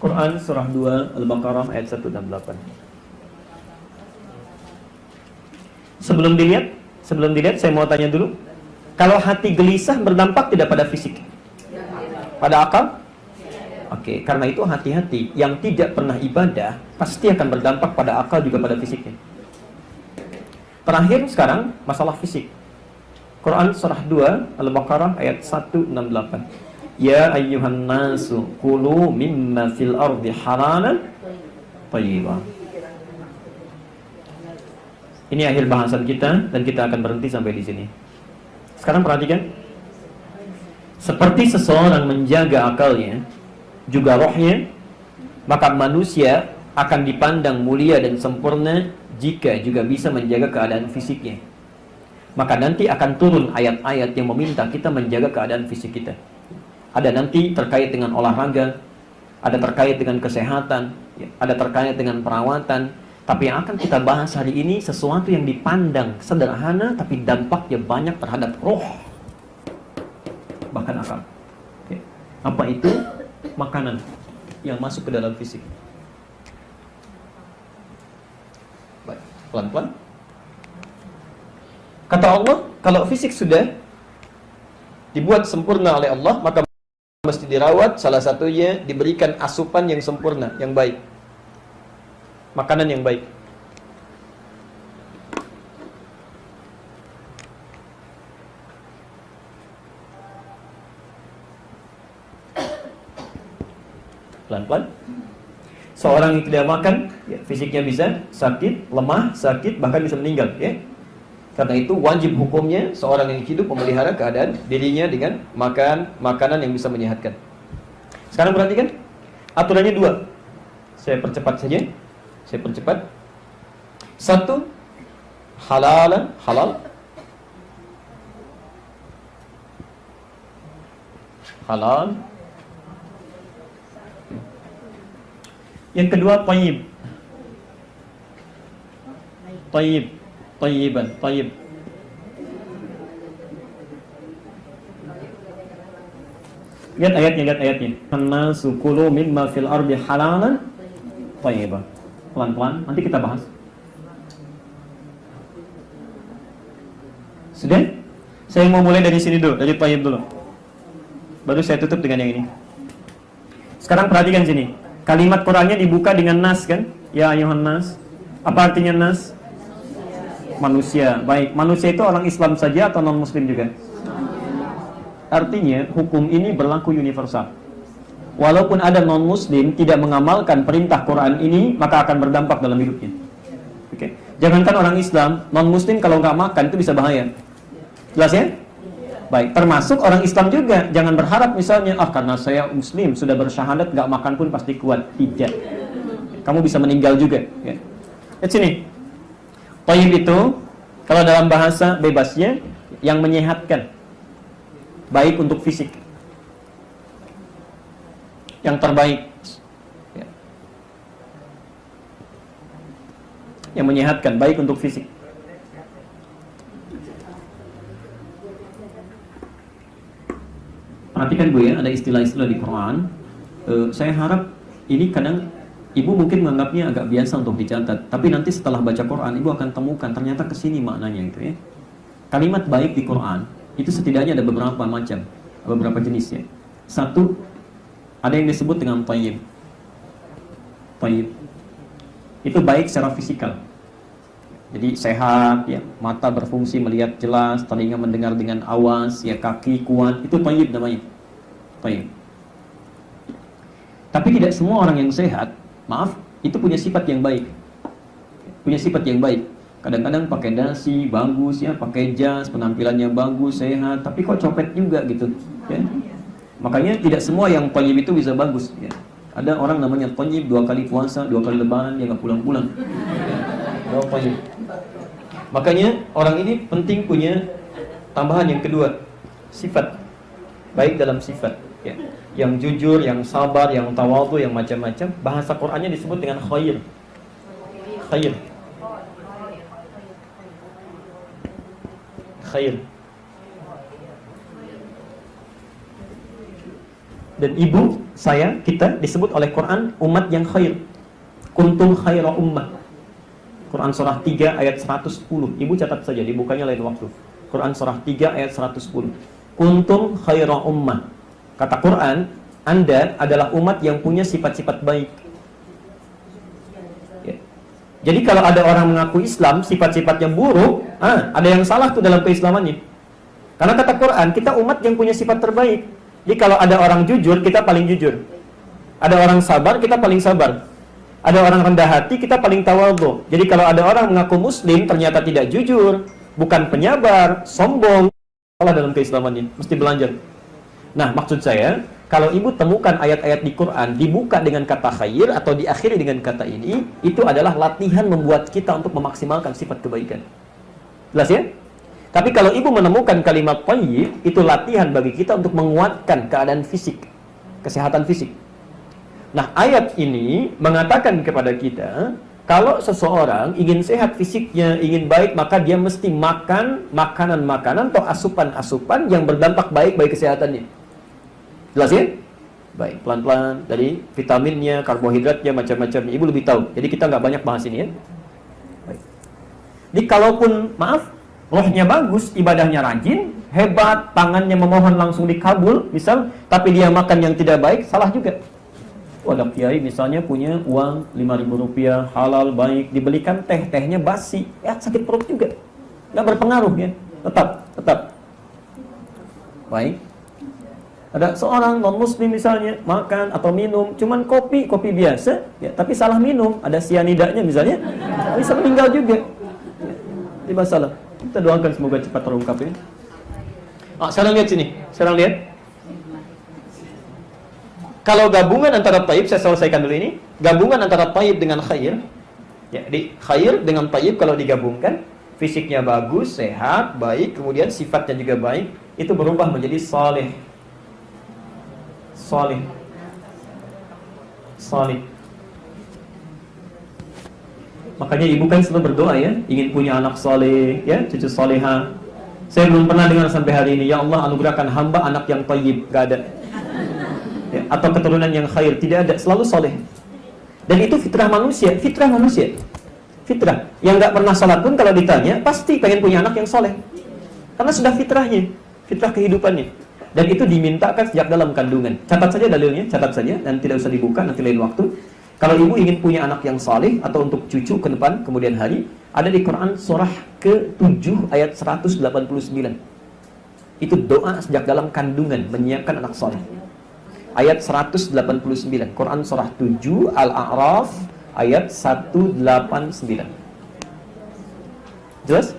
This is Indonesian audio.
Quran surah 2 Al-Baqarah ayat 168. Sebelum dilihat saya mau tanya dulu. Kalau hati gelisah berdampak tidak pada fisik? Pada akal? Oke, karena itu hati-hati. Yang tidak pernah ibadah pasti akan berdampak pada akal juga pada fisiknya. Terakhir sekarang masalah fisik. Quran surah 2 Al-Baqarah ayat 168. Ya ayyuhan nasu kulu mimma fil ardi halalan thayyiban. Ini akhir bahasan kita dan kita akan berhenti sampai di sini. Sekarang perhatikan. Seperti seseorang menjaga akalnya, juga rohnya, maka manusia akan dipandang mulia dan sempurna jika juga bisa menjaga keadaan fisiknya. Maka nanti akan turun ayat-ayat yang meminta kita menjaga keadaan fisik kita. Ada nanti terkait dengan olahraga, ada terkait dengan kesehatan, ada terkait dengan perawatan. Tapi yang akan kita bahas hari ini sesuatu yang dipandang sederhana tapi dampaknya banyak terhadap roh, bahkan akal. Oke. Apa itu? Makanan yang masuk ke dalam fisik. Baik, pelan-pelan. Kata Allah, kalau fisik sudah dibuat sempurna oleh Allah, maka mesti dirawat, salah satunya diberikan asupan yang sempurna, yang baik. Makanan yang baik. Pelan-pelan. Seorang yang tidak makan, ya, fisiknya bisa sakit, lemah, sakit, bahkan bisa meninggal, ya. Karena itu wajib hukumnya seorang yang hidup memelihara keadaan dirinya dengan makan makanan yang bisa menyehatkan. Sekarang perhatikan, aturannya 2. Saya percepat saja. Saya percepat. 1, halal. Halal. Yang kedua, tayyib. Tayyiban. Lihat ayatnya. An-nasu kulu mimma fil ardi halalan tayyiban. Pelan-pelan, nanti kita bahas. Sudah? Saya mau mulai dari sini dulu, dari tayyib dulu. Baru saya tutup dengan yang ini. Sekarang perhatikan sini. Kalimat Qur'annya dibuka dengan nas kan? Ya ayuhan nas. Apa artinya nas? Manusia. Baik, manusia itu orang Islam saja atau non-muslim juga? Artinya hukum ini berlaku universal. Walaupun ada non-muslim tidak mengamalkan perintah Quran ini, maka akan berdampak dalam hidupnya. Oke. Jangankan orang Islam, non-muslim kalau nggak makan itu bisa bahaya. Jelas ya? Baik, termasuk orang Islam juga. Jangan berharap misalnya, karena saya muslim sudah bersyahadat nggak makan pun pasti kuat. Tidak. Kamu bisa meninggal juga. Ya. Lihat sini. Thayyib itu kalau dalam bahasa bebasnya yang menyehatkan, baik untuk fisik, yang terbaik, ya. Yang menyehatkan, baik untuk fisik. Perhatikan Bu ya, ada istilah-istilah di Quran. Saya harap ini kadang Ibu mungkin menganggapnya agak biasa untuk dicatat, tapi nanti setelah baca Quran Ibu akan temukan ternyata kesini maknanya gitu ya. Kalimat baik di Quran itu setidaknya ada beberapa macam, beberapa jenis ya. 1, ada yang disebut dengan tayyib. Tayyib itu baik secara fisikal. Jadi sehat ya, mata berfungsi melihat jelas, telinga mendengar dengan awas, ya kaki kuat, itu tayyib namanya. Tayyib. Tapi tidak semua orang yang sehat, maaf, itu punya sifat yang baik. Punya sifat yang baik. Kadang-kadang pakai dasi bagus ya, pakai jas, penampilannya bagus, sehat, tapi kok copet juga gitu, ya. Makanya tidak semua yang tayyib itu bisa bagus ya. Ada orang namanya tayyib 2 kali puasa, 2 kali lebaran dia nggak pulang-pulang. Ya. Tayyib. Makanya orang ini penting punya tambahan yang kedua, sifat baik dalam sifat ya. Yang jujur, yang sabar, yang tawadhu, yang macam-macam. Bahasa Qur'annya disebut dengan khair. Khair. Khair. Dan ibu kita disebut oleh Quran umat yang khair. Kuntum khaira ummah. Quran surah 3 ayat 110. Ibu catat saja, dibukanya lain waktu. Quran surah 3 ayat 110. Kuntum khaira ummah. Kata Quran, Anda adalah umat yang punya sifat-sifat baik. Ya. Jadi kalau ada orang mengaku Islam, sifat-sifatnya buruk, ada yang salah tuh dalam keislamannya. Karena kata Quran, kita umat yang punya sifat terbaik. Jadi kalau ada orang jujur, kita paling jujur. Ada orang sabar, kita paling sabar. Ada orang rendah hati, kita paling tawadhu. Jadi kalau ada orang mengaku muslim, ternyata tidak jujur, bukan penyabar, sombong, salah dalam keislamannya, mesti belajar. Nah, maksud saya, kalau ibu temukan ayat-ayat di Quran dibuka dengan kata khair atau diakhiri dengan kata ini, itu adalah latihan membuat kita untuk memaksimalkan sifat kebaikan. Jelas ya? Tapi kalau ibu menemukan kalimat thayyib, itu latihan bagi kita untuk menguatkan keadaan fisik, kesehatan fisik. Nah, ayat ini mengatakan kepada kita, kalau seseorang ingin sehat fisiknya, ingin baik, maka dia mesti makan makanan-makanan atau asupan-asupan yang berdampak baik bagi kesehatannya. Jelas ya? Baik, pelan-pelan dari vitaminnya, karbohidratnya, macam-macamnya. Ibu lebih tahu. Jadi kita nggak banyak bahas ini ya. Baik. Jadi kalaupun, rohnya bagus, ibadahnya rajin, hebat, tangannya memohon langsung dikabul, misal, tapi dia makan yang tidak baik, salah juga. Ada kiai misalnya punya uang 5.000 rupiah, halal, baik, dibelikan tehnya basi, sakit perut juga. Nggak berpengaruh ya, tetap. Baik. Ada seorang non-muslim misalnya, makan atau minum, cuman kopi biasa, ya, tapi salah minum, ada sianidanya misalnya, bisa meninggal juga. Ini masalah. Kita doakan semoga cepat terungkap ya. Sekarang lihat sini, lihat. Kalau gabungan antara taib, saya selesaikan dulu ini. Gabungan antara taib dengan khair. Ya, di khair dengan taib kalau digabungkan, fisiknya bagus, sehat, baik, kemudian sifatnya juga baik, itu berubah menjadi saleh. Makanya ibu kan selalu berdoa ya, ingin punya anak saleh, ya, cucu saleha. Saya belum pernah dengar sampai hari ini, ya Allah anugerahkan hamba anak yang taib, gak ada. Ya, atau keturunan yang khair, tidak ada, selalu soleh. Dan itu fitrah manusia. Fitrah. Yang nggak pernah sholat pun kalau ditanya, pasti pengen punya anak yang soleh. Karena sudah fitrahnya, fitrah kehidupannya. Dan itu dimintakan sejak dalam kandungan. Catat saja dalilnya, catat saja, dan tidak usah dibuka, nanti lain waktu. Kalau ibu ingin punya anak yang soleh, atau untuk cucu ke depan, kemudian hari, ada di Quran surah ke-7 ayat 189. Itu doa sejak dalam kandungan, menyiapkan anak soleh. Ayat 189, Quran surah 7 Al-A'raf ayat 189. Jelas?